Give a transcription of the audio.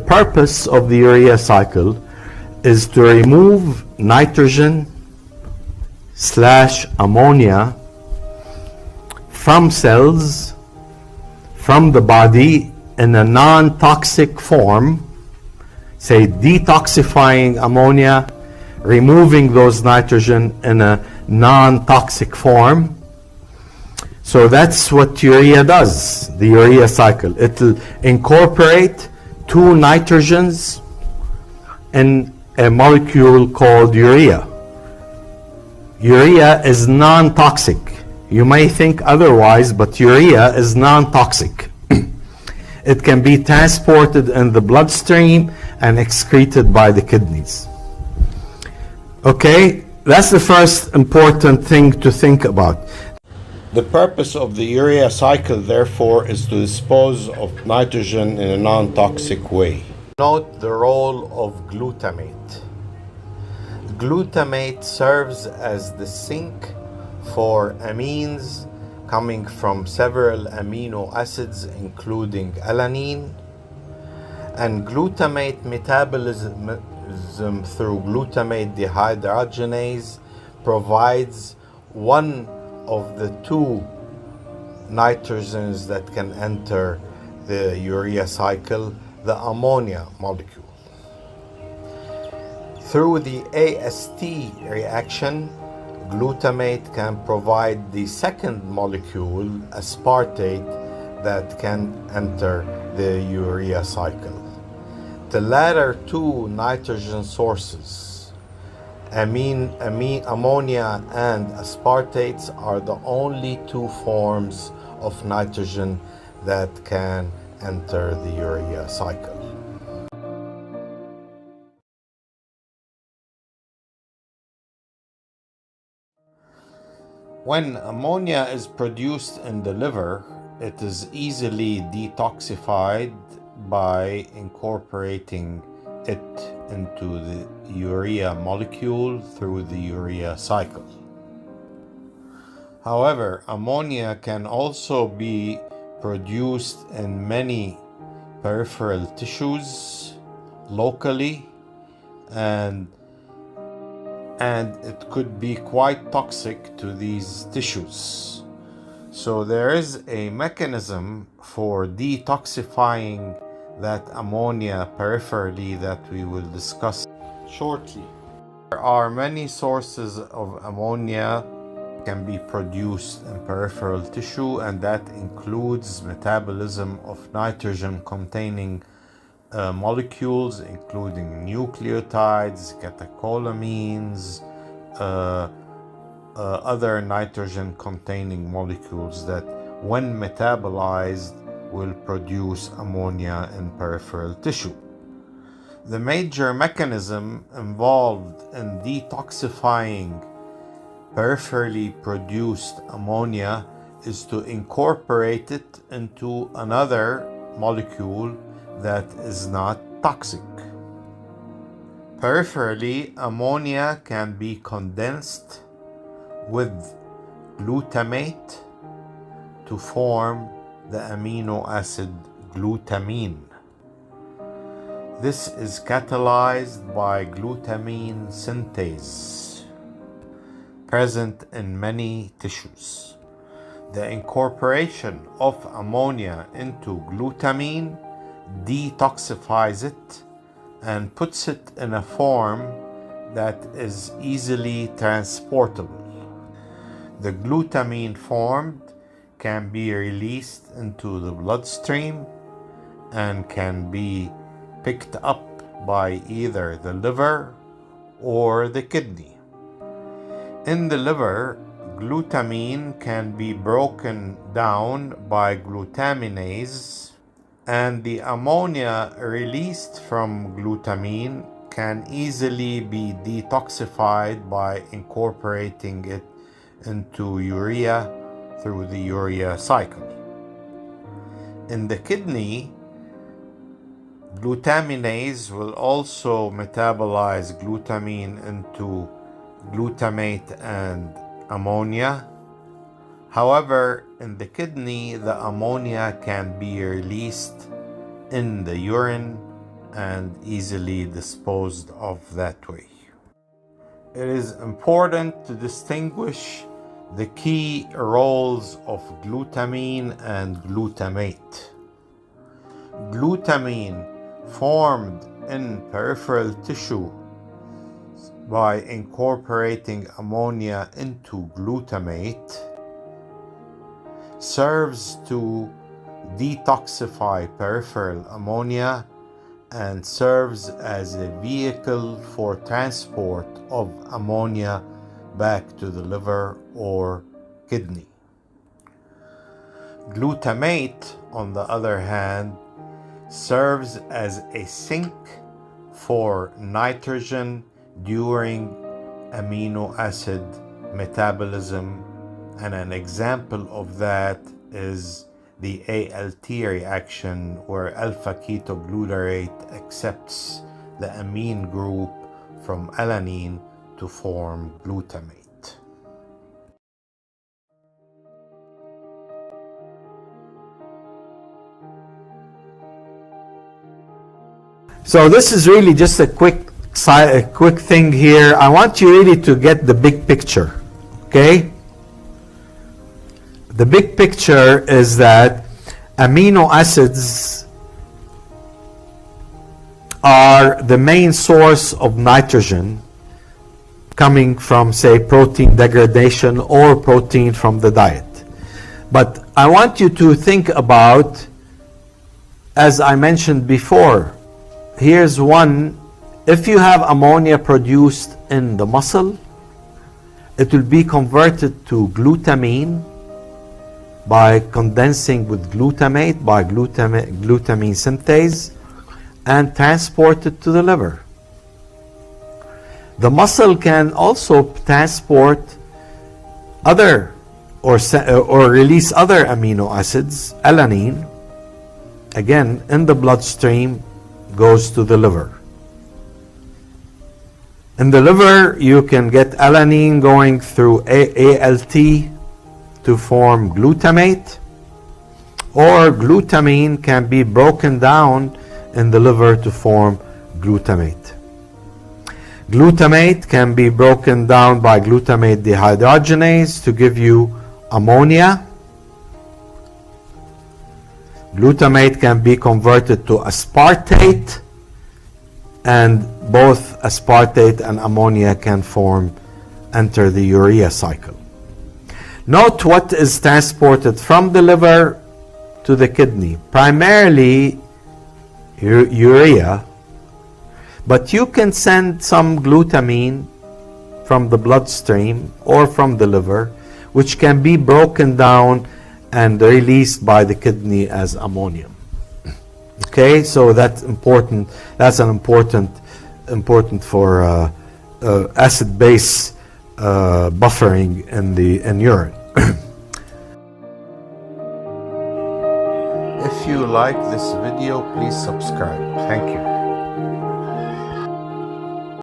purpose of the urea cycle is to remove nitrogen / ammonia from cells, from the body, in a non-toxic form, say detoxifying ammonia, removing those nitrogen in a non-toxic form. So that's what urea does, the urea cycle. It will incorporate two nitrogens in a molecule called urea. Urea is non-toxic. You may think otherwise, but urea is non-toxic. It can be transported in the bloodstream and excreted by the kidneys. Okay, that's the first important thing to think about. The purpose of the urea cycle, therefore, is to dispose of nitrogen in a non-toxic way. Note the role of glutamate. Glutamate serves as the sink for amines coming from several amino acids, including alanine, and glutamate metabolism through glutamate dehydrogenase provides one of the two nitrogens that can enter the urea cycle, the ammonia molecule. Through the AST reaction, glutamate can provide the second molecule, aspartate, that can enter the urea cycle. The latter two nitrogen sources, ammonia and aspartates, are the only two forms of nitrogen that can enter the urea cycle. When ammonia is produced in the liver, it is easily detoxified by incorporating it into the urea molecule through the urea cycle. However, ammonia can also be produced in many peripheral tissues locally, and it could be quite toxic to these tissues. So there is a mechanism for detoxifying that ammonia peripherally that we will discuss shortly. There are many sources of ammonia can be produced in peripheral tissue, and that includes metabolism of nitrogen containing molecules, including nucleotides, catecholamines, other nitrogen containing molecules that, when metabolized, will produce ammonia in peripheral tissue. The major mechanism involved in detoxifying peripherally produced ammonia is to incorporate it into another molecule that is not toxic. Peripherally, ammonia can be condensed with glutamate to form the amino acid glutamine. This is catalyzed by glutamine synthase, present in many tissues. The incorporation of ammonia into glutamine detoxifies it and puts it in a form that is easily transportable. The glutamine formed can be released into the bloodstream and can be picked up by either the liver or the kidney. In the liver, glutamine can be broken down by glutaminase, and the ammonia released from glutamine can easily be detoxified by incorporating it into urea through the urea cycle. In the kidney, glutaminase will also metabolize glutamine into glutamate and ammonia. However, in the kidney, the ammonia can be released in the urine and easily disposed of that way. It is important to distinguish the key roles of glutamine and glutamate. Glutamine, formed in peripheral tissue by incorporating ammonia into glutamate, serves to detoxify peripheral ammonia and serves as a vehicle for transport of ammonia back to the liver or kidney. Glutamate, on the other hand, serves as a sink for nitrogen during amino acid metabolism, and an example of that is the ALT reaction, where alpha-ketoglutarate accepts the amine group from alanine to form glutamate. So this is really just a quick thing here. I want you really to get the big picture, okay? The big picture is that amino acids are the main source of nitrogen coming from, say, protein degradation or protein from the diet. But I want you to think about, as I mentioned before, here's one. If you have ammonia produced in the muscle, it will be converted to glutamine by condensing with glutamate by glutamine synthase and transported to the liver. The muscle can also transport other or release other amino acids. Alanine, again in the bloodstream, goes to the liver. In the liver, you can get alanine going through ALT to form glutamate, or glutamine can be broken down in the liver to form glutamate. Glutamate can be broken down by glutamate dehydrogenase to give you ammonia. Glutamate can be converted to aspartate, and both aspartate and ammonia can enter the urea cycle. Note what is transported from the liver to the kidney, primarily urea, but you can send some glutamine from the bloodstream or from the liver, which can be broken down and released by the kidney as ammonium. Okay, so that's important. That's an important for acid-base buffering in urine. If you like this video, please subscribe. Thank you.